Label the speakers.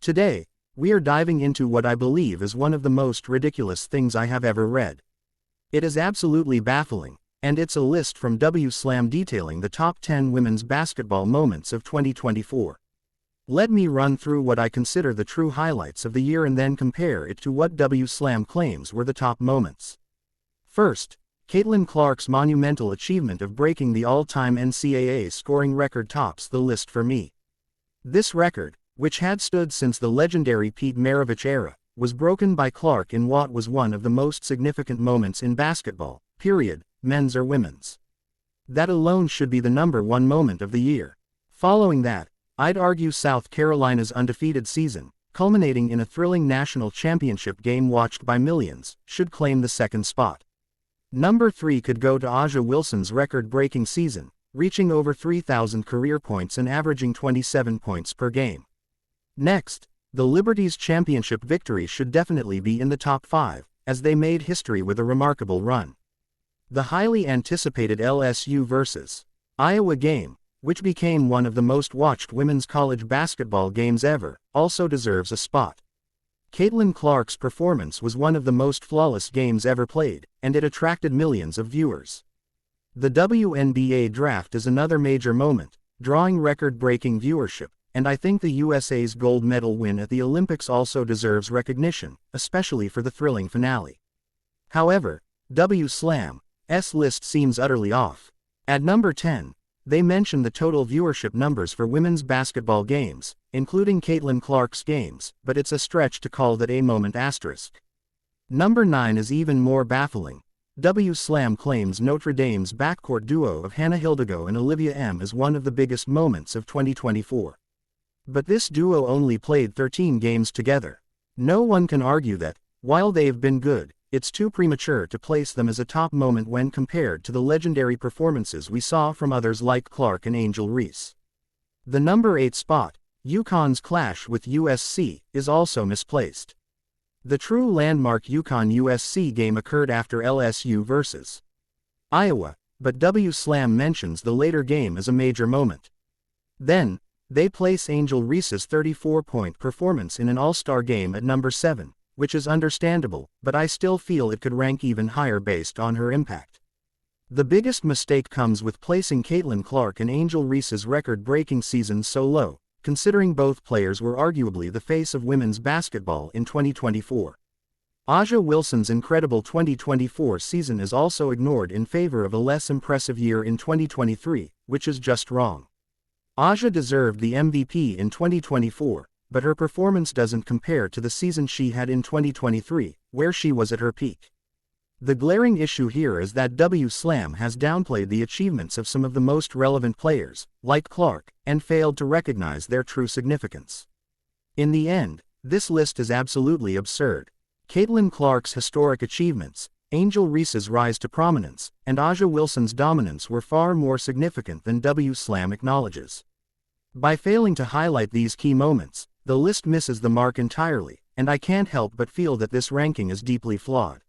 Speaker 1: Today, we are diving into what I believe is one of the most ridiculous things I have ever read. It is absolutely baffling, and it's a list from WSlam detailing the top 10 women's basketball moments of 2024. Let me run through what I consider the true highlights of the year and then compare it to what WSlam claims were the top moments. First, Caitlin Clark's monumental achievement of breaking the all-time NCAA scoring record tops the list for me. This record, which had stood since the legendary Pete Maravich era, was broken by Clark in what was one of the most significant moments in basketball, period, men's or women's. That alone should be the #1 moment of the year. Following that, I'd argue South Carolina's undefeated season, culminating in a thrilling national championship game watched by millions, should claim the second spot. Number 3 could go to A'ja Wilson's record-breaking season, reaching over 3,000 career points and averaging 27 points per game. Next, the Liberty's championship victory should definitely be in the top 5, as they made history with a remarkable run. The highly anticipated LSU vs. Iowa game, which became one of the most watched women's college basketball games ever, also deserves a spot. Caitlin Clark's performance was one of the most flawless games ever played, and it attracted millions of viewers. The WNBA draft is another major moment, drawing record-breaking viewership, and I think the USA's gold medal win at the Olympics also deserves recognition, especially for the thrilling finale. However, WSlam's list seems utterly off. At number 10, they mention the total viewership numbers for women's basketball games, including Caitlin Clark's games, but it's a stretch to call that a moment asterisk. Number 9 is even more baffling. WSlam claims Notre Dame's backcourt duo of Hannah Hildigo and Olivia M is one of the biggest moments of 2024. But this duo only played 13 games together. No one can argue that, while they've been good, it's too premature to place them as a top moment when compared to the legendary performances we saw from others like Clark and Angel Reese. The number 8 spot, UConn's clash with USC, is also misplaced. The true landmark UConn-USC game occurred after LSU vs. Iowa, but WSlam mentions the later game as a major moment. Then, they place Angel Reese's 34-point performance in an all-star game at number 7, which is understandable, but I still feel it could rank even higher based on her impact. The biggest mistake comes with placing Caitlin Clark and Angel Reese's record-breaking season so low, considering both players were arguably the face of women's basketball in 2024. A'ja Wilson's incredible 2024 season is also ignored in favor of a less impressive year in 2023, which is just wrong. A'ja deserved the MVP in 2024, but her performance doesn't compare to the season she had in 2023, where she was at her peak. The glaring issue here is that WSlam has downplayed the achievements of some of the most relevant players, like Clark, and failed to recognize their true significance. In the end, this list is absolutely absurd. Caitlin Clark's historic achievements, Angel Reese's rise to prominence, and A'ja Wilson's dominance were far more significant than WSlam acknowledges. By failing to highlight these key moments, the list misses the mark entirely, and I can't help but feel that this ranking is deeply flawed.